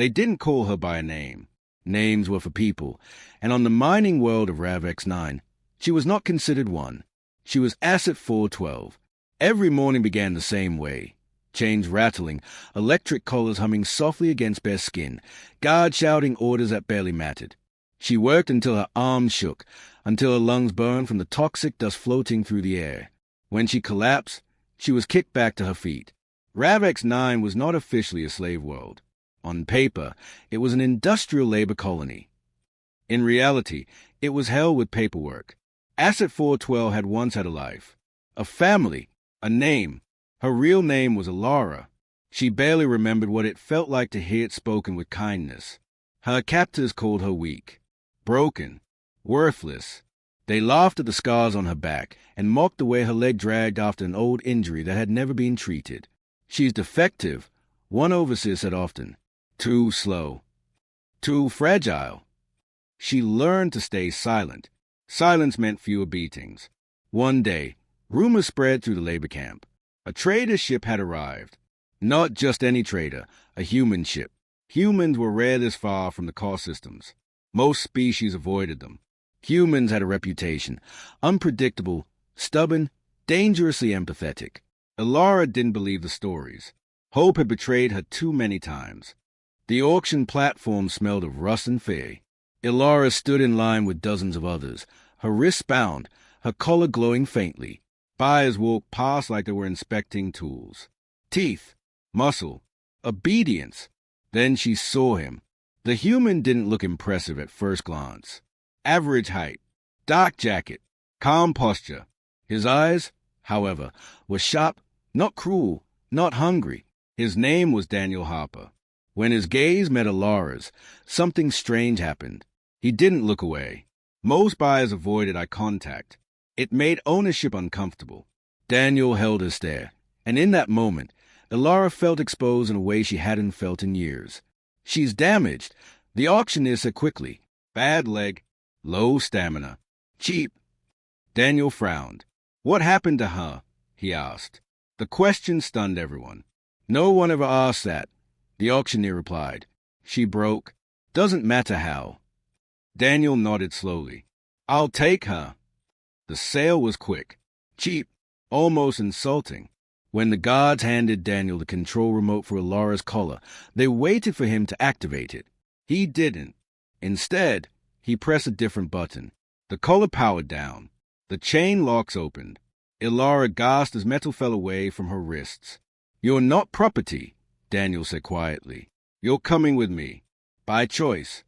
They didn't call her by a name. Names were for people, and on the mining world of RavX-9, she was not considered one. She was Asset 412. Every morning began the same way. Chains rattling, electric collars humming softly against bare skin, guards shouting orders that barely mattered. She worked until her arms shook, until her lungs burned from the toxic dust floating through the air. When she collapsed, she was kicked back to her feet. RavX-9 was not officially a slave world. On paper, it was an industrial labor colony. In reality, it was hell with paperwork. Asset 412 had once had a life, a family, a name. Her real name was Alara. She barely remembered what it felt like to hear it spoken with kindness. Her captors called her weak, broken, worthless. They laughed at the scars on her back and mocked the way her leg dragged after an old injury that had never been treated. She's defective, one overseer said often. Too slow. Too fragile. She learned to stay silent. Silence meant fewer beatings. One day, rumors spread through the labor camp. A trader ship had arrived. Not just any trader, a human ship. Humans were rare this far from the car systems. Most species avoided them. Humans had a reputation. Unpredictable, stubborn, dangerously empathetic. Alara didn't believe the stories. Hope had betrayed her too many times. The auction platform smelled of rust and fear. Alara stood in line with dozens of others, her wrists bound, her collar glowing faintly. Buyers walked past like they were inspecting tools. Teeth, muscle, obedience. Then she saw him. The human didn't look impressive at first glance. Average height, dark jacket, calm posture. His eyes, however, were sharp, not cruel, not hungry. His name was Daniel Harper. When his gaze met Alara's, something strange happened. He didn't look away. Most buyers avoided eye contact. It made ownership uncomfortable. Daniel held her stare, and in that moment, Alara felt exposed in a way she hadn't felt in years. She's damaged, the auctioneer said quickly. Bad leg, low stamina, cheap. Daniel frowned. What happened to her? He asked. The question stunned everyone. No one ever asked that. The auctioneer replied. She broke. Doesn't matter how. Daniel nodded slowly. I'll take her. The sale was quick, cheap, almost insulting. When the guards handed Daniel the control remote for Alara's collar, they waited for him to activate it. He didn't. Instead, he pressed a different button. The collar powered down. The chain locks opened. Alara gasped as metal fell away from her wrists. You're not property, Daniel said quietly. You're coming with me. By choice.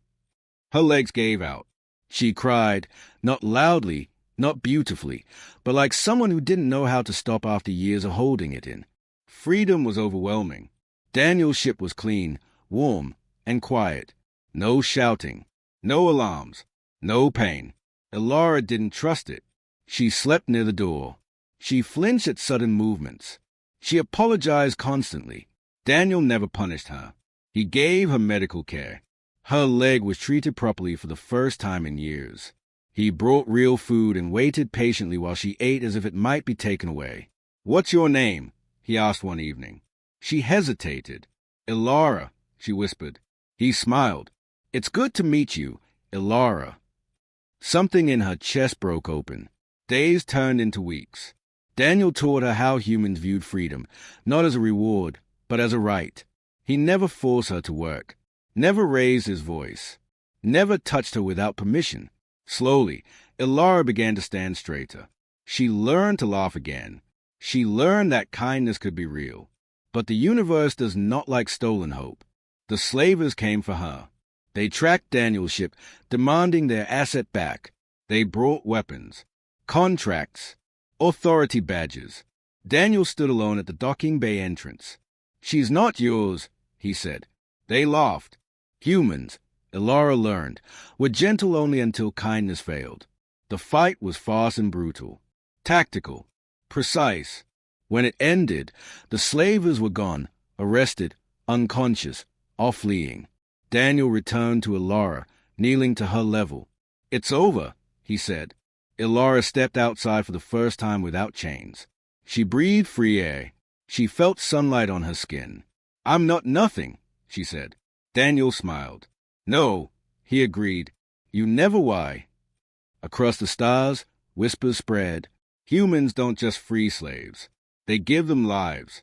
Her legs gave out. She cried, not loudly, not beautifully, but like someone who didn't know how to stop after years of holding it in. Freedom was overwhelming. Daniel's ship was clean, warm, and quiet. No shouting, no alarms, no pain. Alara didn't trust it. She slept near the door. She flinched at sudden movements. She apologized constantly. Daniel never punished her. He gave her medical care. Her leg was treated properly for the first time in years. He brought real food and waited patiently while she ate as if it might be taken away. What's your name? He asked one evening. She hesitated. Alara, she whispered. He smiled. It's good to meet you, Alara. Something in her chest broke open. Days turned into weeks. Daniel taught her how humans viewed freedom, not as a reward, but as a right. He never forced her to work, never raised his voice, never touched her without permission. Slowly, Alara began to stand straighter. She learned to laugh again. She learned that kindness could be real. But the universe does not like stolen hope. The slavers came for her. They tracked Daniel's ship, demanding their asset back. They brought weapons, contracts, authority badges. Daniel stood alone at the docking bay entrance. She's not yours, he said. They laughed. Humans, Alara learned, were gentle only until kindness failed. The fight was fast and brutal, tactical, precise. When it ended, the slavers were gone, arrested, unconscious, or fleeing. Daniel returned to Alara, kneeling to her level. It's over, he said. Alara stepped outside for the first time without chains. She breathed free air. She felt sunlight on her skin. I'm not nothing, she said. Daniel smiled. No, he agreed. You never why. Across the stars, whispers spread. Humans don't just free slaves. They give them lives.